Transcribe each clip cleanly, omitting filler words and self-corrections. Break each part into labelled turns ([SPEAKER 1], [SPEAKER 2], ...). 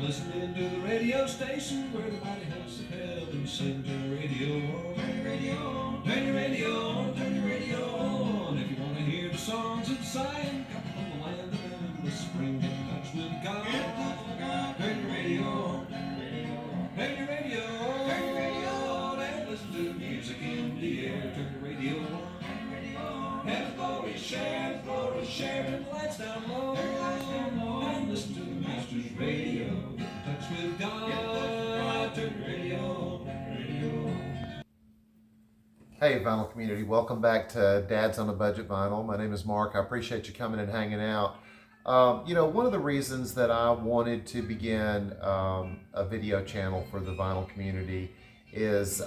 [SPEAKER 1] listening to the radio station where nobody has to help and sing. Turn the radio on, turn your radio on, turn your radio on, turn your radio on. If you want to hear the songs of Zion, come from the land of endless spring. Get in touch with God, get in touch with God. Turn your radio on, turn your radio on, turn your radio on, turn your radio on, and listen to music in the air. Turn your radio on, turn your radio on. And the glory share, and the lights down low. And listen to the Master's radio. Get in touch with God. Turn your radio on, turn your radio on.
[SPEAKER 2] Hey, Vinyl community, welcome back to Dad's on a Budget Vinyl. My name is Mark. I appreciate you coming and hanging out. One of the reasons that I wanted to begin a video channel for the vinyl community is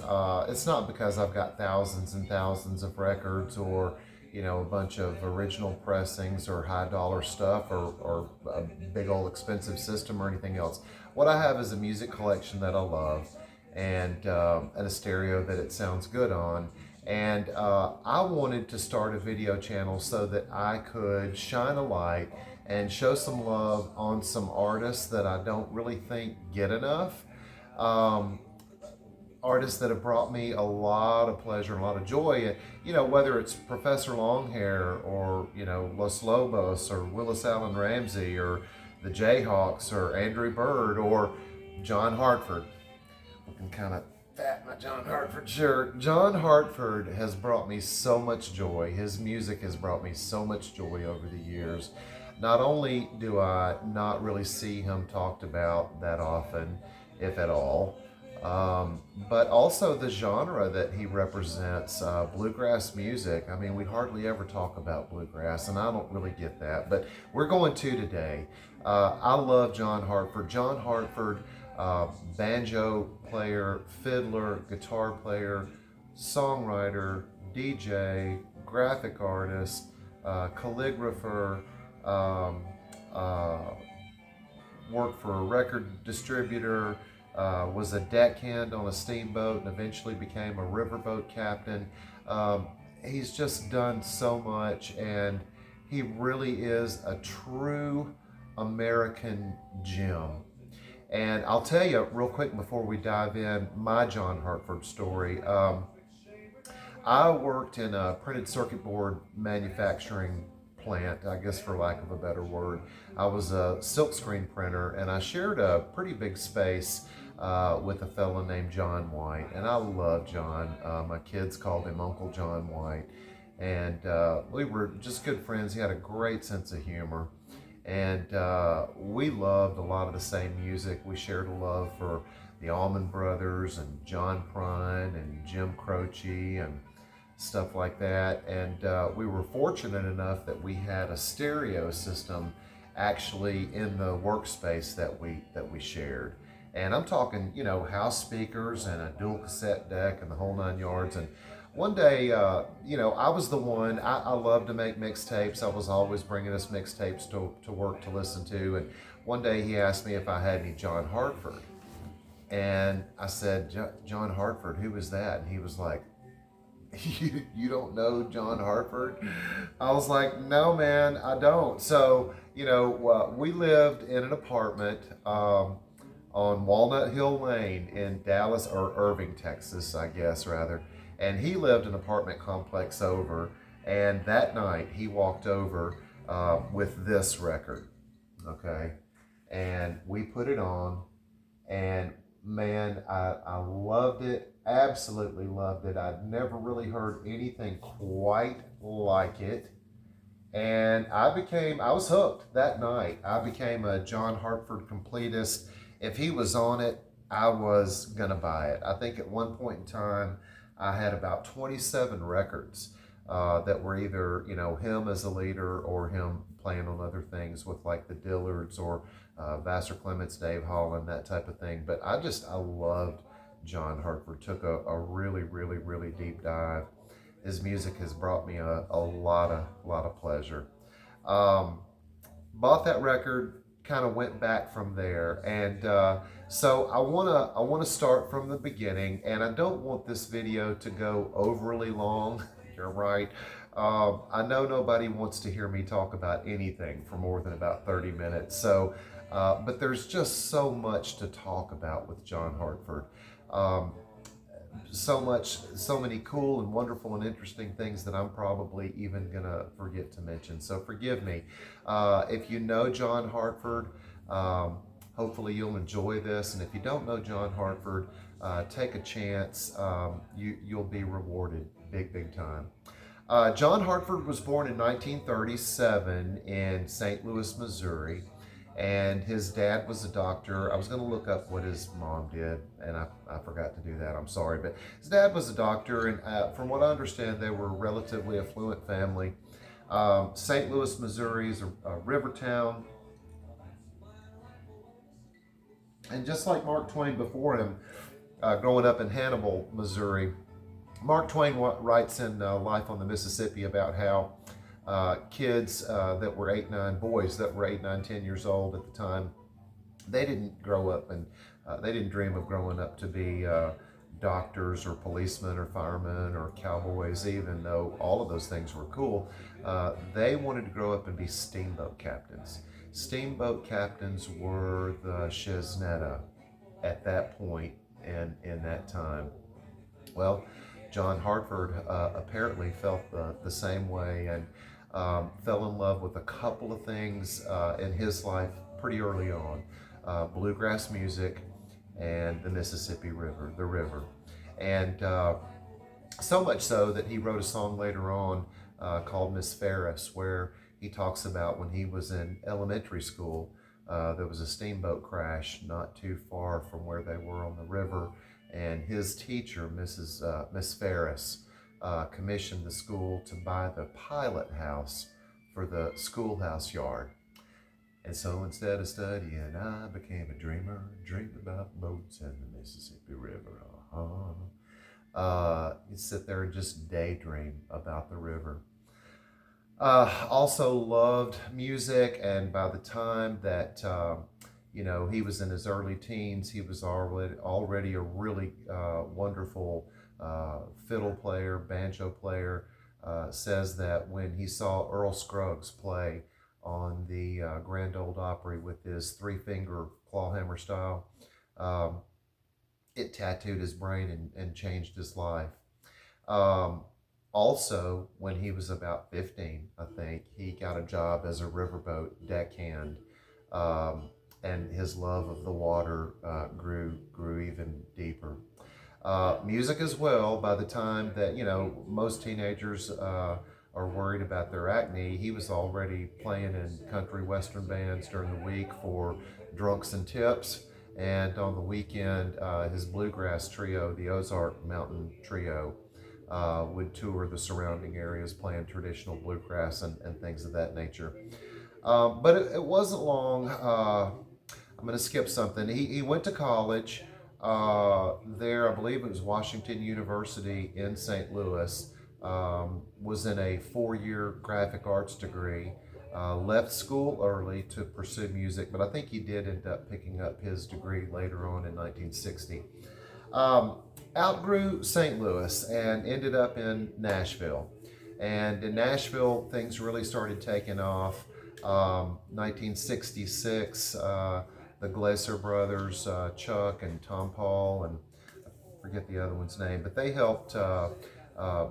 [SPEAKER 2] it's not because I've got thousands and thousands of records or a bunch of original pressings or high dollar stuff or a big old expensive system or anything else. What I have is a music collection that I love and a stereo that it sounds good on. And I wanted to start a video channel so that I could shine a light and show some love on some artists that I don't really think get enough. Artists that have brought me a lot of pleasure and a lot of joy. Whether it's Professor Longhair or, Los Lobos or Willis Allen Ramsey or the Jayhawks or Andrew Bird or John Hartford. Looking kind of fat in my John Hartford shirt. John Hartford has brought me so much joy. His music has brought me so much joy over the years. Not only do I not really see him talked about that often, if at all, but also the genre that he represents, bluegrass music. I mean, we hardly ever talk about bluegrass, and I don't really get that, but we're going to today. I love John Hartford. John Hartford, banjo player, fiddler, guitar player, songwriter, DJ, graphic artist, calligrapher, worked for a record distributor, was a deckhand on a steamboat and eventually became a riverboat captain. He's just done so much, and he really is a true American gem. And I'll tell you real quick before we dive in my John Hartford story. I worked in a printed circuit board manufacturing plant, I guess for lack of a better word. I was a silkscreen printer, and I shared a pretty big space with a fellow named John White, and I love John. My kids called him Uncle John White, and we were just good friends. He had a great sense of humor, and we loved a lot of the same music. We shared a love for the Allman Brothers and John Prine and Jim Croce and stuff like that. And we were fortunate enough that we had a stereo system actually in the workspace that we shared. And I'm talking, house speakers and a dual cassette deck and the whole 9 yards. And one day, I was the one, I love to make mixtapes. I was always bringing us mixtapes to work to listen to. And one day he asked me if I had any John Hartford. And I said, John Hartford, who is that? And he was like, you don't know John Hartford? I was like, no, man, I don't. So, we lived in an apartment on Walnut Hill Lane in Dallas, or Irving, Texas, I guess, rather. And he lived in an apartment complex over. And that night he walked over with this record, okay? And we put it on, and man, I loved it, absolutely loved it. I'd never really heard anything quite like it. And I was hooked that night. I became a John Hartford completist. If he was on it, I was gonna buy it. I think at one point in time, I had about 27 records that were either, him as a leader or him playing on other things with like the Dillards or Vassar Clements, Dave Holland, that type of thing. But I loved John Hartford. Took a really, really, really deep dive. His music has brought me a lot of pleasure. Bought that record, kind of went back from there, and so I wanna start from the beginning, and I don't want this video to go overly long. You're right. I know nobody wants to hear me talk about anything for more than about 30 minutes, so But there's just so much to talk about with John Hartford. Um, so many cool and wonderful and interesting things that I'm probably even gonna forget to mention. So forgive me. If you know John Hartford, um, hopefully you'll enjoy this. And if you don't know John Hartford, take a chance. You'll be rewarded big time. John Hartford was born in 1937 in St. Louis, Missouri, and his dad was a doctor. I was going to look up what his mom did, and I forgot to do that. I'm sorry, but his dad was a doctor, and from what I understand, they were a relatively affluent family. St. Louis, Missouri is a river town, and just like Mark Twain before him, growing up in Hannibal, Missouri, Mark Twain writes in Life on the Mississippi about how kids that were 8, 9, boys that were 8, 9, 10 years old at the time, they didn't grow up and they didn't dream of growing up to be doctors or policemen or firemen or cowboys, even though all of those things were cool. They wanted to grow up and be steamboat captains. Steamboat captains were the shiznetta at that point and in that time. Well, John Hartford apparently felt the same way and fell in love with a couple of things in his life pretty early on: bluegrass music and the Mississippi River, the river. And so much so that he wrote a song later on called Miss Ferris, where he talks about when he was in elementary school, there was a steamboat crash not too far from where they were on the river, and his teacher, Miss Ferris, commissioned the school to buy the pilot house for the schoolhouse yard. And so instead of studying, I became a dreamer, dreamed about boats and the Mississippi River. You sit there and just daydream about the river. Also loved music, and by the time that he was in his early teens, he was already a really wonderful fiddle player, banjo player. Says that when he saw Earl Scruggs play on the Grand Ole Opry with his three-finger clawhammer style, it tattooed his brain and changed his life. Um, Also, when he was about 15, I think, he got a job as a riverboat deckhand, and his love of the water grew even deeper. Music as well. By the time that most teenagers are worried about their acne, he was already playing in country western bands during the week for drunks and tips, and on the weekend, his bluegrass trio, the Ozark Mountain Trio, would tour the surrounding areas playing traditional bluegrass and things of that nature. But it wasn't long. I'm going to skip something. He went to college there. I believe it was Washington University in St. Louis. Was in a 4-year graphic arts degree. Left school early to pursue music, but I think he did end up picking up his degree later on in 1960. Outgrew St. Louis and ended up in Nashville. And in Nashville, things really started taking off. 1966, the Glaser brothers, Chuck and Tom Paul, and I forget the other one's name, but they helped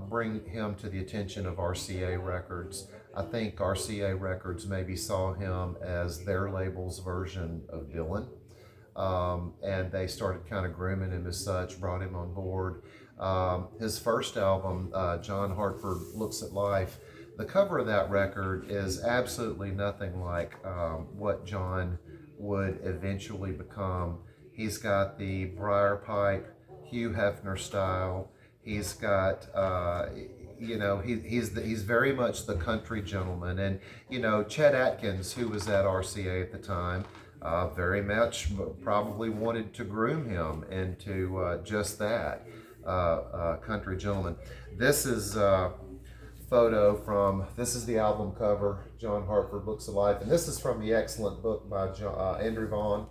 [SPEAKER 2] bring him to the attention of RCA Records. I think RCA Records maybe saw him as their label's version of Dylan. And they started kind of grooming him as such, brought him on board. His first album, John Hartford Looks at Life, the cover of that record is absolutely nothing like what John would eventually become. He's got the briar pipe, Hugh Hefner style. He's got, he's very much the country gentleman. And, Chet Atkins, who was at RCA at the time, very much probably wanted to groom him into just that, country gentleman. This is this is the album cover, John Hartford Looks at Life, and this is from the excellent book by Andrew Vaughn,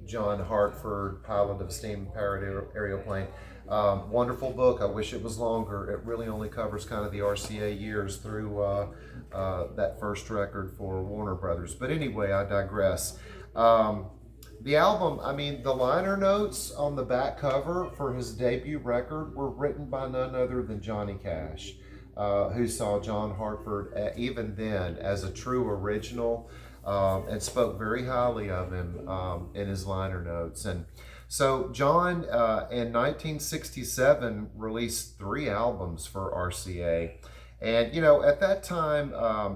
[SPEAKER 2] John Hartford, Pilot of a Steam-Powered Aeroplane. Wonderful book. I wish it was longer. It really only covers kind of the RCA years through that first record for Warner Brothers. But anyway, I digress. The album, I mean, the liner notes on the back cover for his debut record were written by none other than Johnny Cash, who saw John Hartford even then as a true original, and spoke very highly of him in his liner notes. And so John, in 1967, released 3 albums for RCA. And, at that time,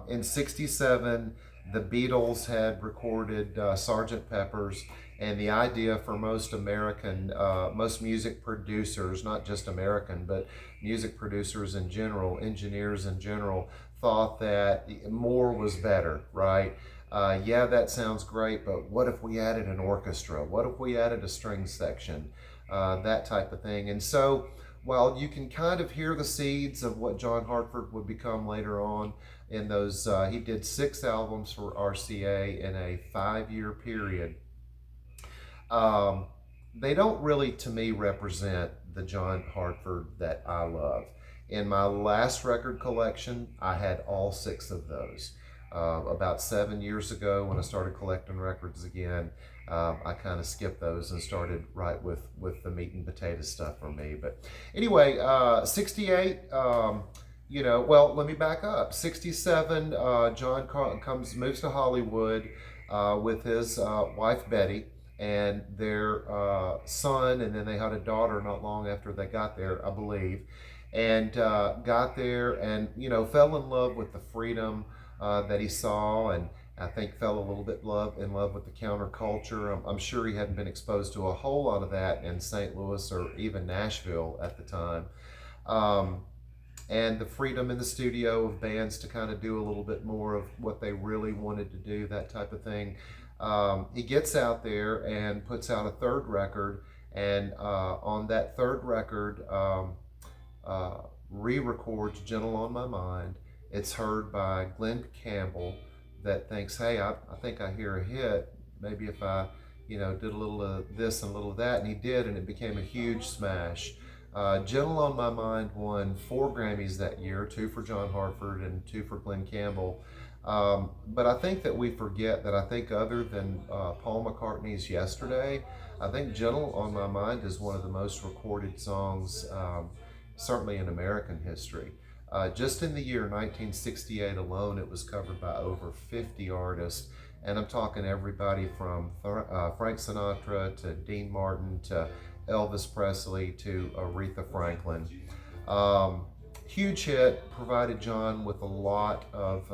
[SPEAKER 2] in 67, the Beatles had recorded Sgt. Pepper's, and the idea for most most music producers, not just American, but music producers in general, engineers in general, thought that more was better, right? Yeah, that sounds great, but what if we added an orchestra? What if we added a string section? That type of thing. And so, while you can kind of hear the seeds of what John Hartford would become later on in those, he did 6 albums for RCA in a 5-year period. They don't really, to me, represent the John Hartford that I love. In my last record collection, I had all 6 of those. About 7 years ago, when I started collecting records again, I kind of skipped those and started right with the meat and potato stuff for me. But anyway, 68. Well, let me back up. 67, John moves to Hollywood with his wife Betty and their son, and then they had a daughter not long after they got there, I believe, and got there and fell in love with the freedom that he saw, and I think fell a little bit in love with the counterculture. I'm sure he hadn't been exposed to a whole lot of that in St. Louis or even Nashville at the time. And the freedom in the studio of bands to kind of do a little bit more of what they really wanted to do, that type of thing. He gets out there and puts out a 3rd record, and on that 3rd record, re-records Gentle on My Mind. It's heard by Glenn Campbell, that thinks, hey, I think I hear a hit. Maybe if I, did a little of this and a little of that, and he did, and it became a huge smash. Gentle on My Mind won 4 Grammys that year, 2 for John Hartford and 2 for Glenn Campbell. But I think that we forget that I think other than Paul McCartney's Yesterday, I think Gentle on My Mind is one of the most recorded songs, certainly in American history. Just in the year 1968 alone, it was covered by over 50 artists. And I'm talking everybody from Frank Sinatra to Dean Martin to Elvis Presley to Aretha Franklin. Huge hit, provided John with a lot of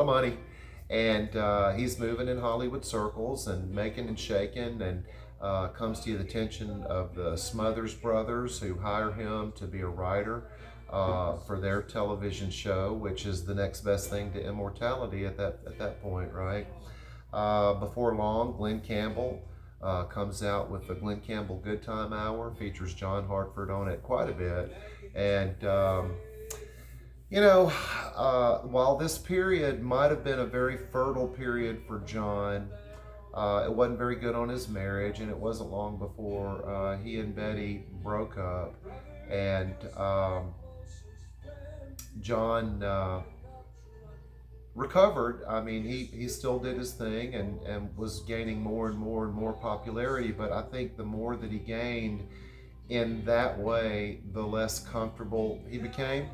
[SPEAKER 2] money, and he's moving in Hollywood circles and making and shaking, and comes to the attention of the Smothers Brothers, who hire him to be a writer for their television show, which is the next best thing to immortality at that point, right? Before long, Glenn Campbell comes out with the Glenn Campbell Good Time Hour, features John Hartford on it quite a bit. And, while this period might have been a very fertile period for John, it wasn't very good on his marriage, and it wasn't long before he and Betty broke up. And John recovered. I mean, he still did his thing and was gaining more and more and more popularity, but I think the more that he gained in that way, the less comfortable he became.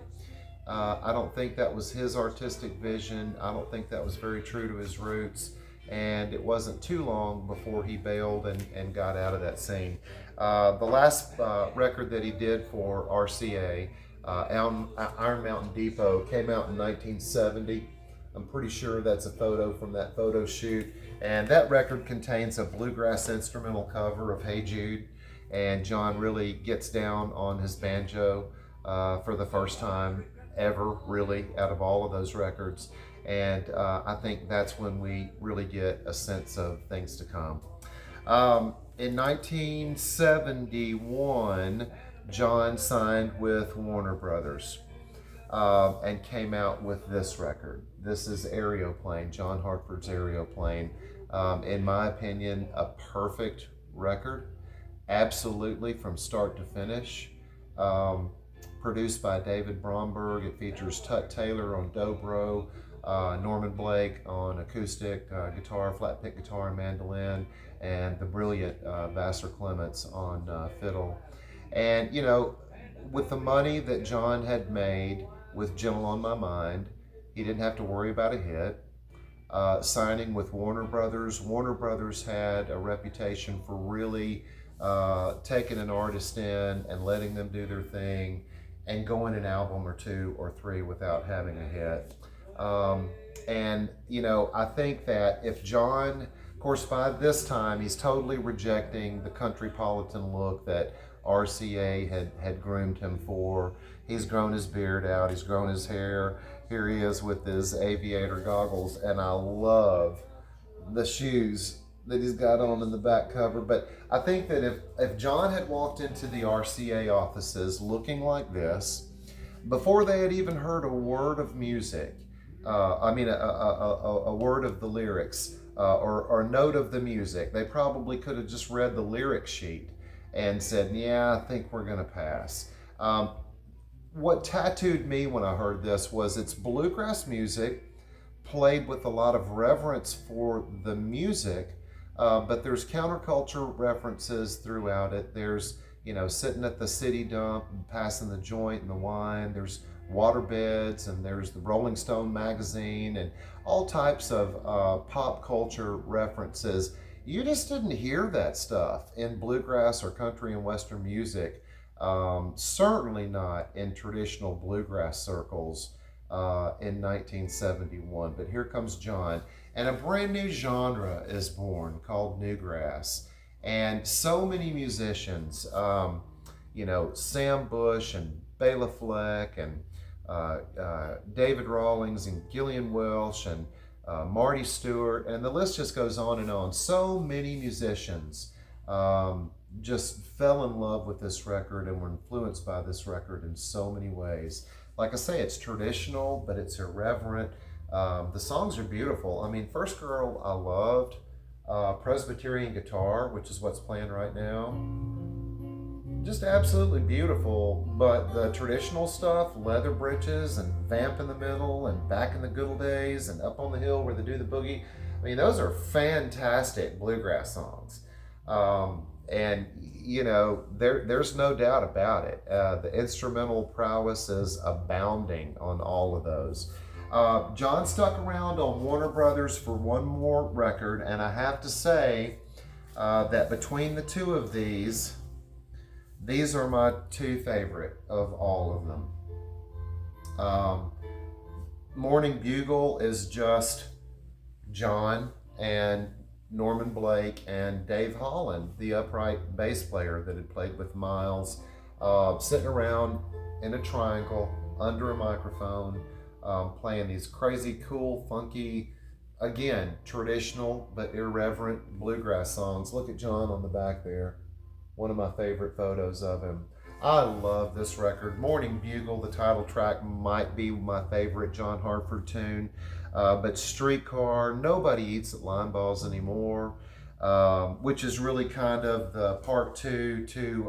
[SPEAKER 2] I don't think that was his artistic vision. I don't think that was very true to his roots, and it wasn't too long before he bailed and got out of that scene. The last record that he did for RCA, Iron Mountain Depot, came out in 1970. I'm pretty sure that's a photo from that photo shoot. And that record contains a bluegrass instrumental cover of Hey Jude. And John really gets down on his banjo for the first time ever, really, out of all of those records. And I think that's when we really get a sense of things to come. In 1971, John signed with Warner Brothers and came out with this record. This is Aeroplane, John Hartford's Aeroplane. In my opinion, a perfect record. absolutely from start to finish. Um, Produced by David Bromberg. It features Tut Taylor on dobro, Norman Blake on acoustic guitar, flat pick guitar, and mandolin, and the brilliant Vassar Clements on fiddle. And, with the money that John had made with Gentle on My Mind, he didn't have to worry about a hit. Signing with Warner Brothers. Warner Brothers had a reputation for really taking an artist in and letting them do their thing and going an album or two or three without having a hit. And, I think that if John, of course, by this time, he's totally rejecting the countrypolitan look that RCA had groomed him for. He's grown his beard out, he's grown his hair. Here he is with his aviator goggles, and I love the shoes that he's got on in the back cover. But I think that if John had walked into the RCA offices looking like this, before they had even heard a word of music, a word of the lyrics, or a note of the music, they probably could have just read the lyric sheet and said, yeah, I think we're going to pass. What tattooed me when I heard this was it's bluegrass music played with a lot of reverence for the music, but there's counterculture references throughout it. There's, sitting at the city dump, passing the joint and the wine. There's waterbeds, and there's the Rolling Stone magazine, and all types of pop culture references. You just didn't hear that stuff in bluegrass or country and western music. Certainly not in traditional bluegrass circles in 1971. But here comes John, and a brand new genre is born called newgrass. And so many musicians, Sam Bush and Bela Fleck and David Rawlings and Gillian Welsh and Marty Stewart, and the list just goes on and on. So many musicians just fell in love with this record and were influenced by this record in so many ways. Like I say, it's traditional, but it's irreverent. The songs are beautiful. I mean, First Girl I loved. Presbyterian Guitar, which is what's playing right now, just absolutely beautiful. But the traditional stuff, Leather Britches and Vamp in the Middle and Back in the Good Old Days and Up on the Hill Where They Do the Boogie, I mean, those are fantastic bluegrass songs. And there's no doubt about it. The instrumental prowess is abounding on all of those. John stuck around on Warner Brothers for one more record, and I have to say that between the two of these are my two favorite of all of them. Morning Bugle is just John and Norman Blake and Dave Holland, the upright bass player that had played with Miles, sitting around in a triangle under a microphone, playing these crazy, cool, funky, again, traditional but irreverent bluegrass songs. Look at John on the back there. One of my favorite photos of him. I love this record. Morning Bugle, the title track, might be my favorite John Hartford tune. But Streetcar, Nobody Eats at Line Balls Anymore, which is really kind of the part two to,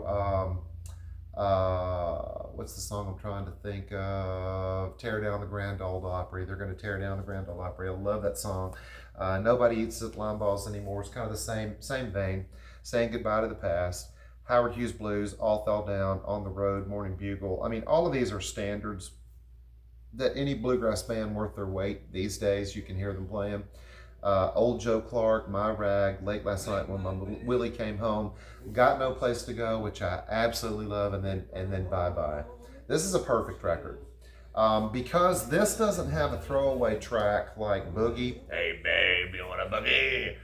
[SPEAKER 2] what's the song I'm trying to think of? Tear Down the Grand Ole Opry. They're going to tear down the Grand Ole Opry. I love that song. Nobody Eats at Line Balls Anymore. It's kind of the same vein. Saying Goodbye to the Past. Howard Hughes Blues, All Fell Down, On the Road, Morning Bugle. I mean, all of these are standards that any bluegrass band worth their weight these days, you can hear them playing. Old Joe Clark, My Rag, Late Last Night When My Willie Came Home, Got No Place to Go, which I absolutely love, and then Bye Bye. This is a perfect record. Because this doesn't have a throwaway track like Boogie. Hey babe, you want a boogie?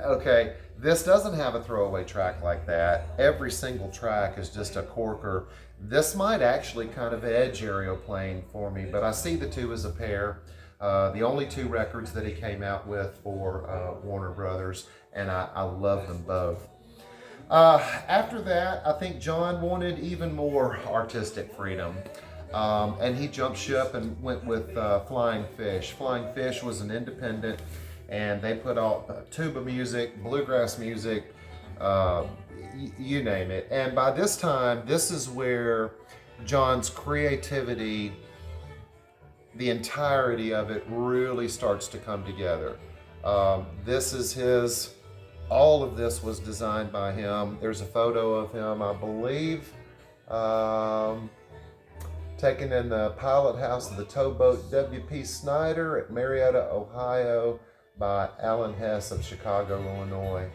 [SPEAKER 2] Okay, this doesn't have a throwaway track like that. Every single track is just a corker. This might actually kind of edge Aeroplane for me, but I see the two as a pair. The only two records that he came out with for Warner Brothers, and I love them both. After that, I think John wanted even more artistic freedom. And he jumped ship and went with Flying Fish. Flying Fish was an independent and they put all tuba music, bluegrass music, you name it. And by this time, this is where John's creativity, the entirety of it, really starts to come together. This is his, all of this was designed by him. There's a photo of him, I believe, taken in the pilot house of the towboat W.P. Snyder at Marietta, Ohio, by Alan Hess of Chicago, Illinois.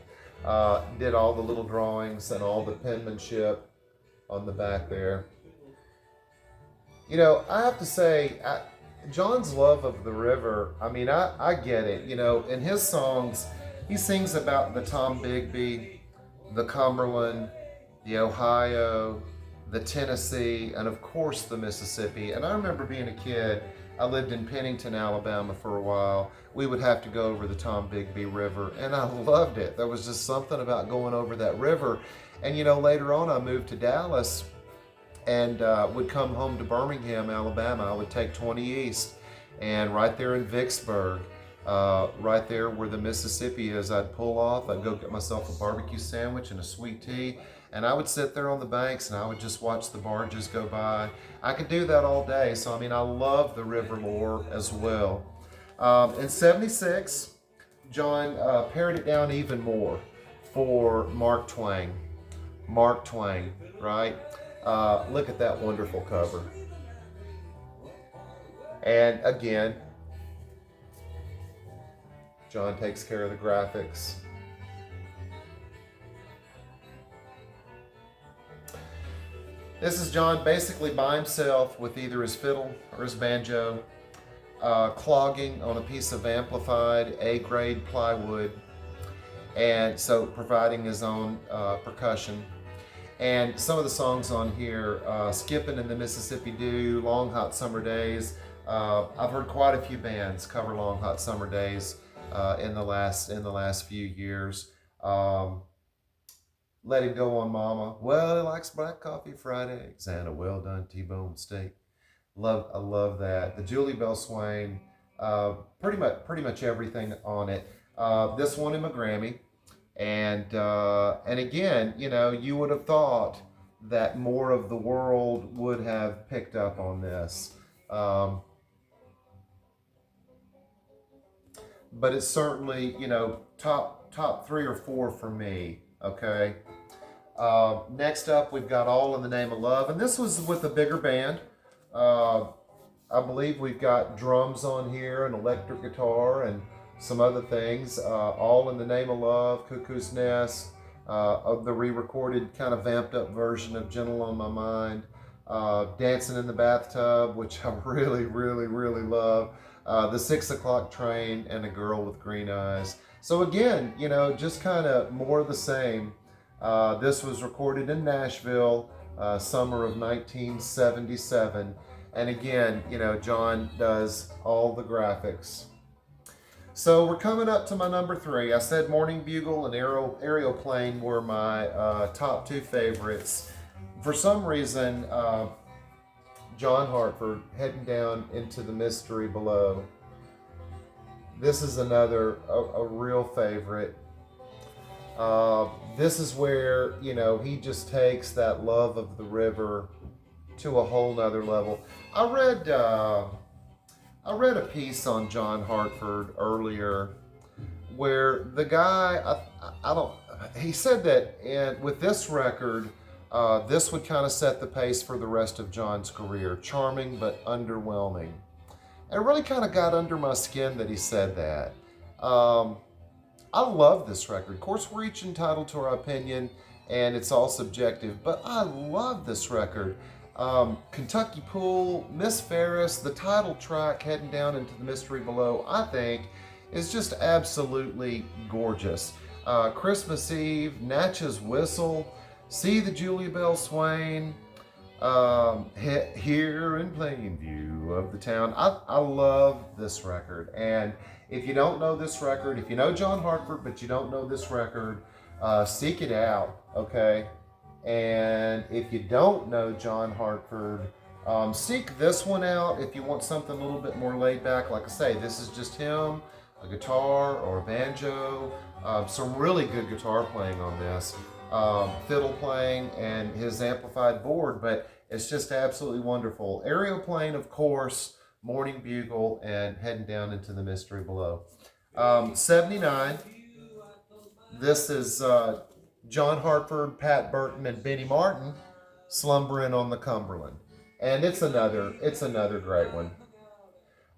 [SPEAKER 2] Did all the little drawings and all the penmanship on the back there. You know, I have to say, John's love of the river, I mean, I get it. You know, in his songs, he sings about the Tombigbee, the Cumberland, the Ohio, the Tennessee, and of course the Mississippi. And I remember being a kid, I lived in Pennington, Alabama for a while. We would have to go over the Tombigbee River, and I loved it. There was just something about going over that river. And you know, later on I moved to Dallas and would come home to Birmingham, Alabama. I would take 20 East, and right there in Vicksburg, right there where the Mississippi is, I'd pull off, I'd go get myself a barbecue sandwich and a sweet tea, and I would sit there on the banks and I would just watch the barges go by. I could do that all day, so I mean, I love the river lore as well. In '76, John pared it down even more for Mark Twain. Mark Twain, right? Look at that wonderful cover. And again, John takes care of the graphics. This is John basically by himself with either his fiddle or his banjo, clogging on a piece of amplified A-grade plywood, and so providing his own percussion. And some of the songs on here, Skipping in the Mississippi Dew, Long Hot Summer Days. I've heard quite a few bands cover Long Hot Summer Days in the last few years. Let Him Go on Mama. Well, he likes black coffee, fried eggs, and a well-done T-bone steak. I love that. The Julie Bell Swain, pretty much everything on it. This won him a Grammy. And again, you know, you would have thought that more of the world would have picked up on this. But it's certainly, you know, top 3 or 4 for me, okay? Next up, we've got All in the Name of Love, and this was with a bigger band. I believe we've got drums on here, an electric guitar, and some other things. All in the Name of Love, Cuckoo's Nest, of the re-recorded kind of vamped up version of Gentle on My Mind, Dancing in the Bathtub, which I really, really, really love, The 6 O'Clock Train, and A Girl with Green Eyes. So again, you know, just kind of more of the same. This was recorded in Nashville, summer of 1977. And again, you know, John does all the graphics. So we're coming up to my number 3. I said Morning Bugle and Aeroplane were my top 2 favorites. For some reason, John Hartford, Heading Down into the Mystery Below. This is another a real favorite. This is where, you know, he just takes that love of the river to a whole nother level. I read a piece on John Hartford earlier where the guy, he said that with this record, this would kind of set the pace for the rest of John's career. Charming but underwhelming. And it really kind of got under my skin that he said that. I love this record. Of course, we're each entitled to our opinion, and it's all subjective, but I love this record. Kentucky Pool, Miss Ferris, the title track, Heading Down into the Mystery Below, I think is just absolutely gorgeous. Christmas Eve, Natchez Whistle, See the Julie Bell Swain, Here in Plain View of the Town. I love this record. And if you don't know this record, if you know John Hartford but you don't know this record, seek it out, okay? And if you don't know John Hartford, seek this one out if you want something a little bit more laid back. Like I say, this is just him a guitar or a banjo. Some really good guitar playing on this, fiddle playing, and his amplified board, but it's just absolutely wonderful. Aeroplane, of course, Morning Bugle, and Heading Down into the Mystery Below. 79, this is John Hartford, Pat Burton, and Benny Martin, Slumbering on the Cumberland. And it's another great one.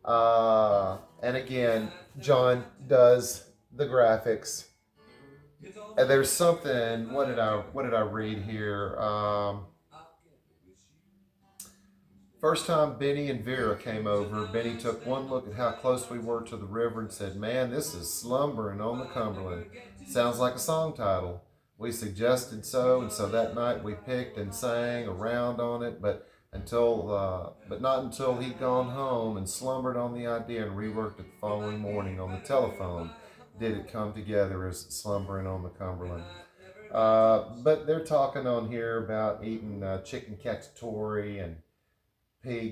[SPEAKER 2] And again, John does the graphics. And there's something. What did I read here? First time Benny and Vera came over, Benny took one look at how close we were to the river and said, "Man, this is Slumbering on the Cumberland. Sounds like a song title." We suggested so, and so that night we picked and sang around on it, but not until he'd gone home and slumbered on the idea and reworked it the following morning on the telephone did it come together as Slumbering on the Cumberland. But they're talking on here about eating chicken cacciatore and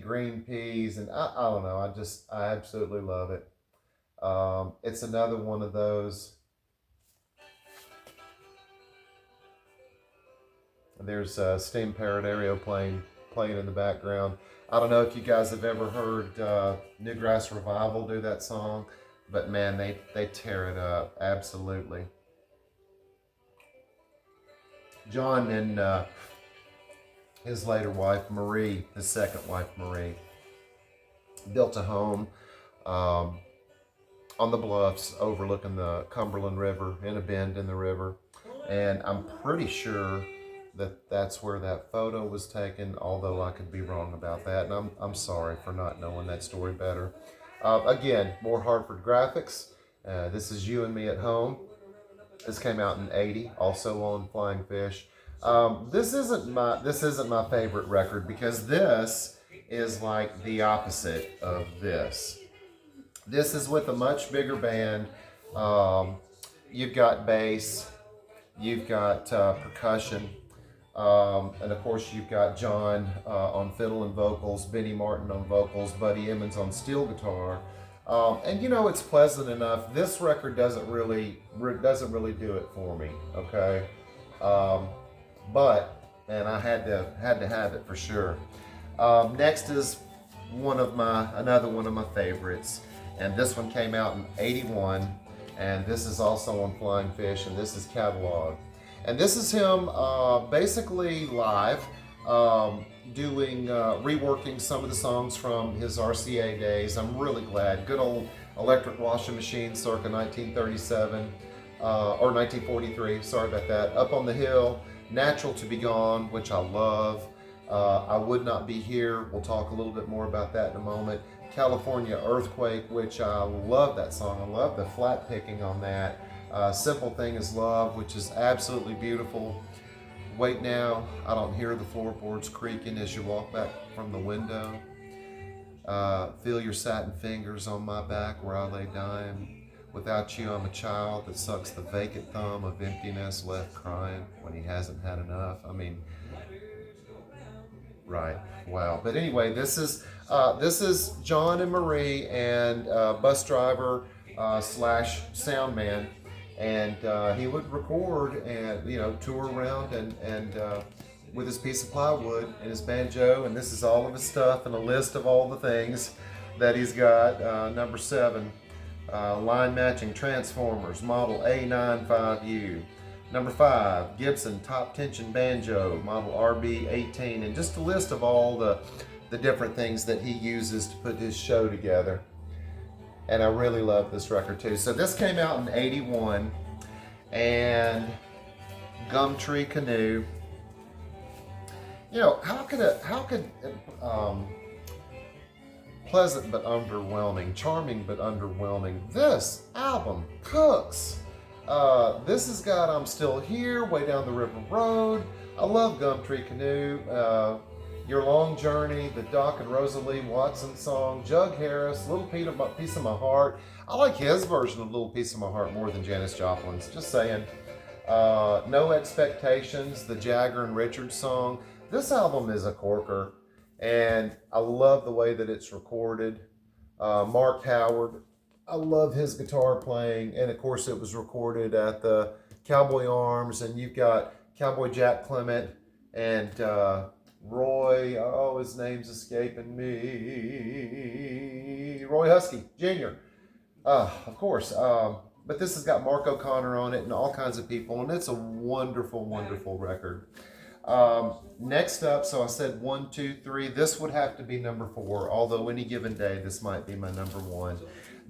[SPEAKER 2] green peas, and I don't know. I absolutely love it. It's another one of those. There's a steam parrot aeroplane playing in the background. I don't know if you guys have ever heard Newgrass Revival do that song, but man, they tear it up, absolutely. John and his later wife, Marie, his second wife, Marie, built a home on the bluffs overlooking the Cumberland River in a bend in the river. And I'm pretty sure that that's where that photo was taken, although I could be wrong about that. And I'm sorry for not knowing that story better. Again, more Hartford graphics. This is You and Me at Home. This came out in '80, also on Flying Fish. This isn't my favorite record because this is like the opposite of this. This is with a much bigger band. You've got bass, you've got percussion, and of course you've got John on fiddle and vocals, Benny Martin on vocals, Buddy Emmons on steel guitar. And you know, it's pleasant enough. This record doesn't really do it for me. Okay. But I had to have it for sure. Next is another one of my favorites, and this one came out in '81, and this is also on Flying Fish, and this is Catalog, and this is him basically live, reworking some of the songs from his RCA days. I'm really glad. Good old electric washing machine, circa 1937 or 1943. Sorry about that. Up on the Hill. Natural to Be Gone, which I love. I Would Not Be Here. We'll talk a little bit more about that in a moment. California Earthquake, which I love that song. I love the flat picking on that. Simple Thing Is Love, which is absolutely beautiful. Wait Now, I Don't Hear the Floorboards Creaking as You Walk Back from the Window. Feel Your Satin Fingers on My Back Where I Lay Dying. Without You, I'm a Child That Sucks the Vacant Thumb of Emptiness, Left Crying When He Hasn't Had Enough. I mean, right, wow. But anyway, this is John and Marie and bus driver slash sound man, and he would record and tour around and with his piece of plywood and his banjo, and this is all of his stuff and a list of all the things that he's got. Number 7. Line matching transformers, model A95U. Number 5, Gibson top tension banjo, model RB18, and just a list of all the different things that he uses to put his show together. And I really love this record too. So this came out in '81, and Gumtree Canoe. How could pleasant but underwhelming, charming but underwhelming. This album cooks. This has got I'm Still Here, Way Down the River Road. I love Gumtree Canoe. Your Long Journey, the Doc and Rosalie Watson song, Jug Harris, Little Piece of My Heart. I like his version of Little Piece of My Heart more than Janis Joplin's, just saying. No Expectations, the Jagger and Richards song. This album is a corker, and I love the way that it's recorded. Mark Howard, I love his guitar playing, and of course it was recorded at the Cowboy Arms, and you've got Cowboy Jack Clement and Roy, oh, his name's escaping me, Roy Husky Jr. Of course. But this has got Mark O'Connor on it and all kinds of people, and it's a wonderful, wonderful record. Next up, so I said 1, 2, 3. This would have to be number 4, although any given day, this might be my number 1.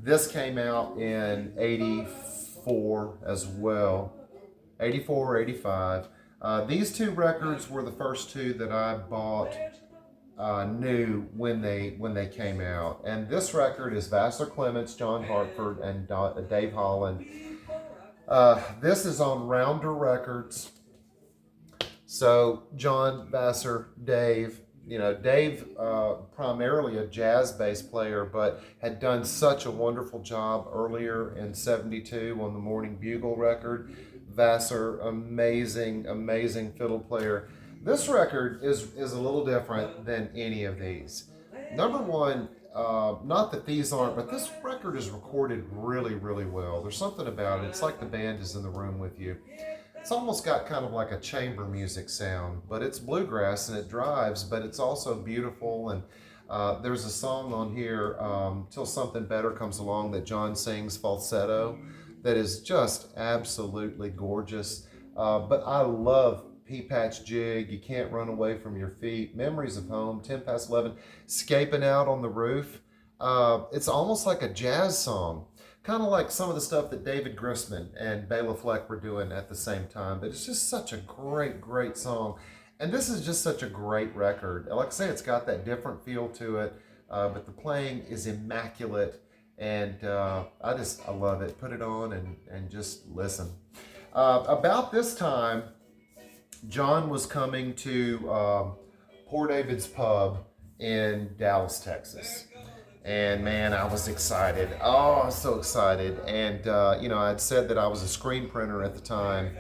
[SPEAKER 2] This came out in 84 as well, 84 or 85. These two records were the first two that I bought new when they came out. And this record is Vassar Clements, John Hartford, and Dave Holland. This is on Rounder Records. So John, Vassar, Dave, Dave primarily a jazz bass player, but had done such a wonderful job earlier in '72 on the Morning Bugle record. Vassar, amazing, amazing fiddle player. This record is a little different than any of these. Number one, not that these aren't, but this record is recorded really, really well. There's something about it. It's like the band is in the room with you. It's almost got kind of like a chamber music sound, but it's bluegrass and it drives, but it's also beautiful. And there's a song on here, Till Something Better Comes Along, that John sings falsetto, that is just absolutely gorgeous. But I love Pea Patch Jig, You Can't Run Away From Your Feet, Memories of Home, 10 Past 11, Scaping Out on the Roof. It's almost like a jazz song, kind of like some of the stuff that David Grisman and Bela Fleck were doing at the same time. But it's just such a great, great song. And this is just such a great record. Like I say, it's got that different feel to it, but the playing is immaculate. And I love it. Put it on and just listen. About this time, John was coming to Poor David's Pub in Dallas, Texas. And man, I was excited. Oh, I was so excited. And, I'd said that I was a screen printer at the time.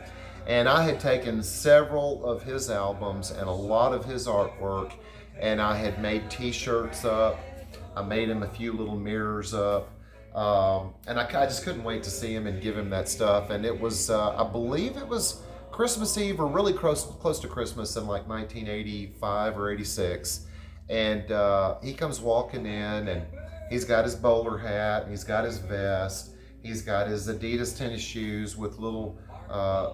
[SPEAKER 2] And I had taken several of his albums and a lot of his artwork, and I had made t-shirts up. I made him a few little mirrors up. And I just couldn't wait to see him and give him that stuff. And it was, I believe it was Christmas Eve or really close to Christmas in like 1985 or 86. And he comes walking in, and he's got his bowler hat, and he's got his vest, he's got his Adidas tennis shoes with little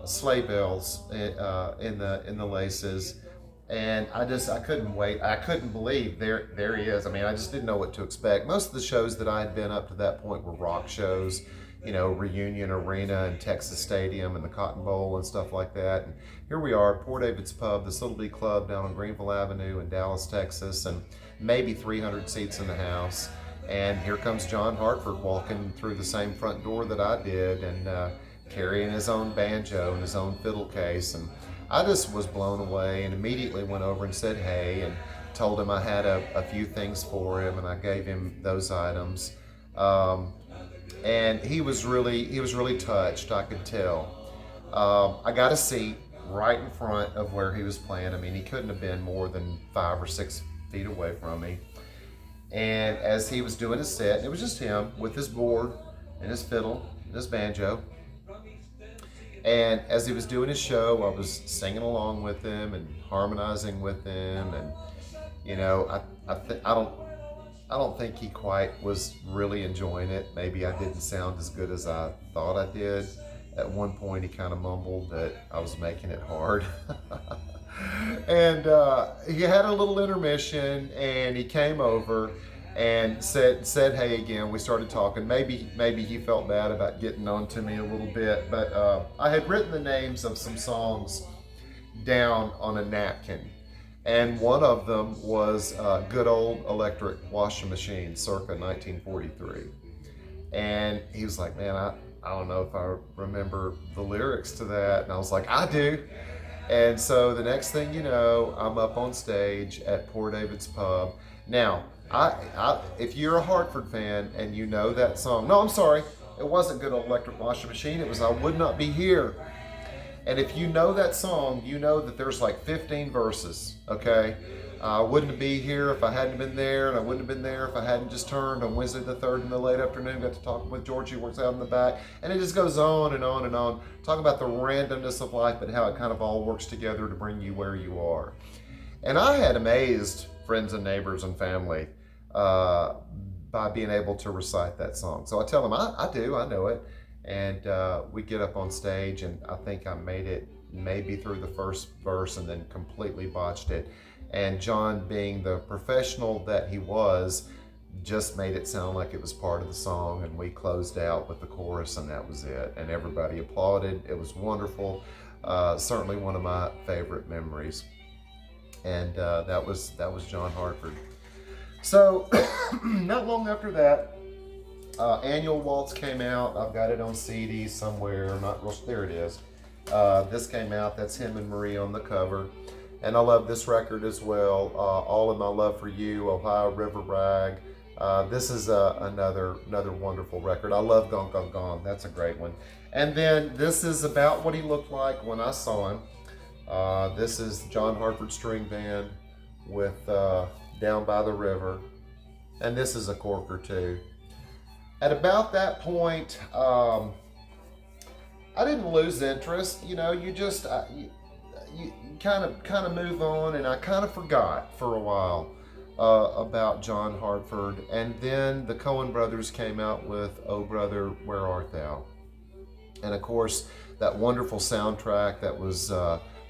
[SPEAKER 2] sleigh bells in the laces. And I couldn't wait. I couldn't believe there he is. I mean, I just didn't know what to expect. Most of the shows that I had been up to that point were rock shows, Reunion Arena and Texas Stadium and the Cotton Bowl and stuff like that. And here we are, Poor David's Pub, this little league club down on Greenville Avenue in Dallas, Texas, and maybe 300 seats in the house. And here comes John Hartford walking through the same front door that I did, and carrying his own banjo and his own fiddle case. And I just was blown away, and immediately went over and said hey, and told him I had a few things for him, and I gave him those items. And he was really touched, I could tell. I got a seat right in front of where he was playing. I mean, he couldn't have been more than 5 or 6 feet away from me. And as he was doing his set, and it was just him with his board and his fiddle and his banjo. And as he was doing his show, I was singing along with him and harmonizing with him. And I don't think he quite was really enjoying it. Maybe I didn't sound as good as I thought I did. At one point, he kind of mumbled that I was making it hard. And he had a little intermission, and he came over and said hey again. We started talking. Maybe he felt bad about getting on to me a little bit, but I had written the names of some songs down on a napkin. And one of them was Good Old Electric Washing Machine, circa 1943. And he was like, man, I don't know if I remember the lyrics to that. And I was like, I do. And so the next thing you know, I'm up on stage at Poor David's Pub. Now, if you're a Hartford fan and you know that song, no, I'm sorry, it wasn't Good Old Electric Washing Machine, it was I Would Not Be Here. And if you know that song, you know that there's like 15 verses, okay? I wouldn't be here if I hadn't been there, and I wouldn't have been there if I hadn't just turned on Wednesday the 3rd in the late afternoon, got to talk with Georgie, works out in the back, and it just goes on and on and on. Talk about the randomness of life, but how it kind of all works together to bring you where you are. And I had amazed friends and neighbors and family by being able to recite that song. So I tell them, I know it. And we get up on stage, and I think I made it maybe through the first verse and then completely botched it. And John, being the professional that he was, just made it sound like it was part of the song, and we closed out with the chorus, and that was it. And everybody applauded. It was wonderful. Certainly one of my favorite memories. And that was John Hartford. So not long after that, Annual Waltz came out. I've got it on CD somewhere. There it is. This came out. That's him and Marie on the cover. And I love this record as well. All of My Love for You, Ohio River Rag. This is another wonderful record. I love Gone, Gone, Gone. That's a great one. And then this is about what he looked like when I saw him. This is John Hartford String Band with Down by the River. And this is a corker too. At about that point, I didn't lose interest. You know, you just you kind of move on, and I kind of forgot for a while about John Hartford. And then the Coen brothers came out with "Oh Brother, Where Art Thou?" And of course, that wonderful soundtrack that was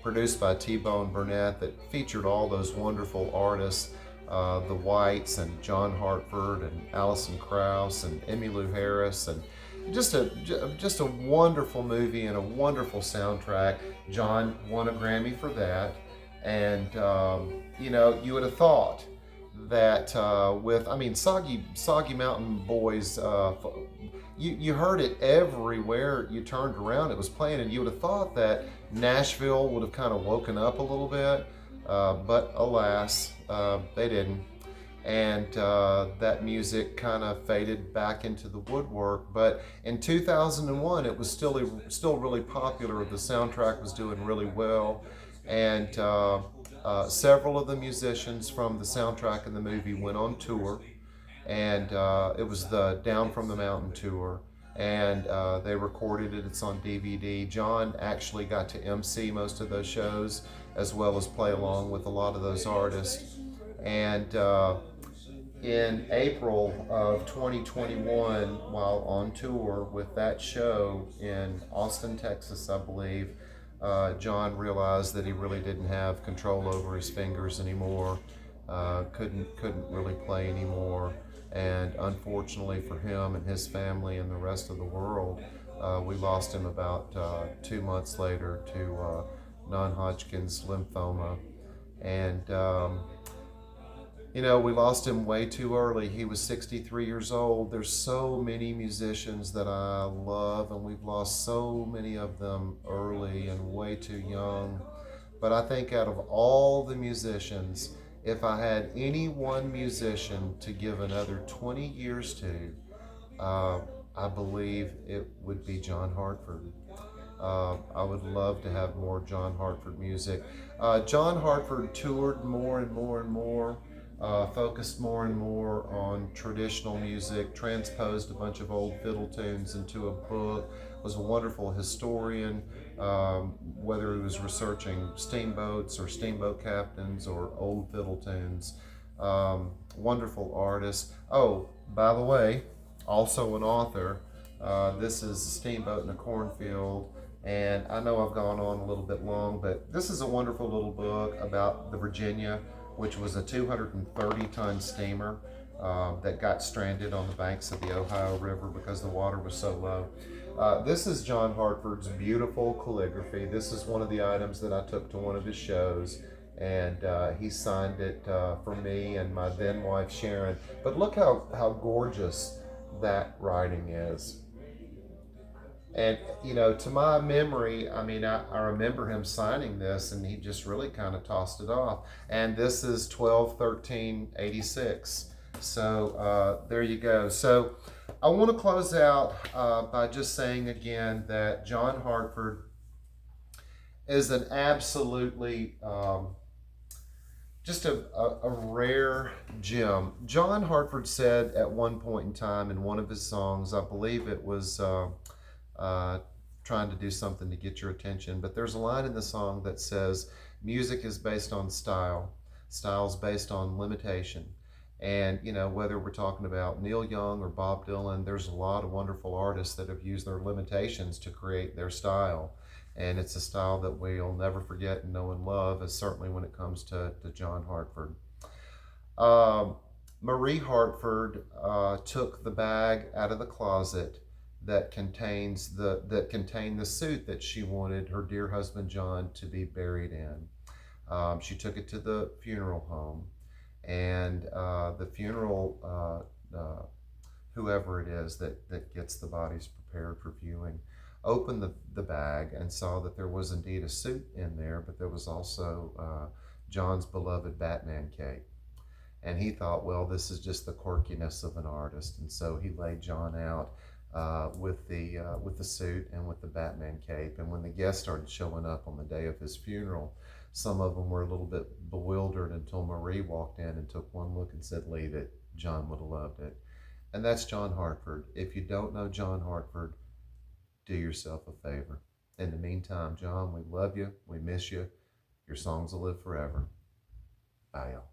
[SPEAKER 2] produced by T-Bone Burnett that featured all those wonderful artists. The Whites and John Hartford and Alison Krauss and Emmylou Harris, and just a wonderful movie and a wonderful soundtrack. John won a Grammy for that, and you know, you would have thought that Soggy Mountain Boys, you heard it everywhere you turned around. It was playing, and you would have thought that Nashville would have kind of woken up a little bit. But alas, they didn't. And that music kind of faded back into the woodwork. But in 2001, it was still really popular. The soundtrack was doing really well. And several of the musicians from the soundtrack and the movie went on tour. And it was the Down from the Mountain tour. And they recorded it. It's on DVD. John actually got to MC most of those shows, as well as play along with a lot of those artists. And in April of 2021, while on tour with that show in Austin, Texas, I believe, John realized that he really didn't have control over his fingers anymore, couldn't really play anymore. And unfortunately for him and his family and the rest of the world, we lost him about 2 months later to non-Hodgkin's lymphoma. And you know, we lost him way too early. He was 63 years old. There's so many musicians that I love, and we've lost so many of them early and way too young. But I think out of all the musicians, if I had any one musician to give another 20 years to, I believe it would be John Hartford. I would love to have more John Hartford music. John Hartford toured more and more and more, focused more and more on traditional music, transposed a bunch of old fiddle tunes into a book, was a wonderful historian, whether he was researching steamboats or steamboat captains or old fiddle tunes. Wonderful artist. Oh, by the way, also an author. This is Steamboat in a Cornfield. And I know I've gone on a little bit long, but this is a wonderful little book about the Virginia, which was a 230-ton steamer that got stranded on the banks of the Ohio River because the water was so low. This is John Hartford's beautiful calligraphy. This is one of the items that I took to one of his shows, and he signed it for me and my then wife Sharon. But look how gorgeous that writing is. And, you know, to my memory, I mean, I remember him signing this, and he just really kind of tossed it off. And this is 12/13/86. So there you go. So I want to close out by just saying again that John Hartford is an absolutely just a rare gem. John Hartford said at one point in time in one of his songs, I believe it was uh, trying to do something to get your attention, but there's a line in the song that says, music is based on style, style's based on limitation. And, you know, whether we're talking about Neil Young or Bob Dylan, there's a lot of wonderful artists that have used their limitations to create their style. And it's a style that we'll never forget and know and love, as certainly when it comes to John Hartford. Um, Marie Hartford took the bag out of the closet that contained the suit that she wanted her dear husband John to be buried in. She took it to the funeral home, and the funeral whoever it is that gets the bodies prepared for viewing opened the bag and saw that there was indeed a suit in there, but there was also John's beloved Batman cape. And he thought, well, this is just the quirkiness of an artist, and so he laid John out with the suit and with the Batman cape. And when the guests started showing up on the day of his funeral, some of them were a little bit bewildered until Marie walked in and took one look and said, "Leave it. John would have loved it." And that's John Hartford. If you don't know John Hartford, do yourself a favor. In the meantime, John, we love you. We miss you. Your songs will live forever. Bye, y'all.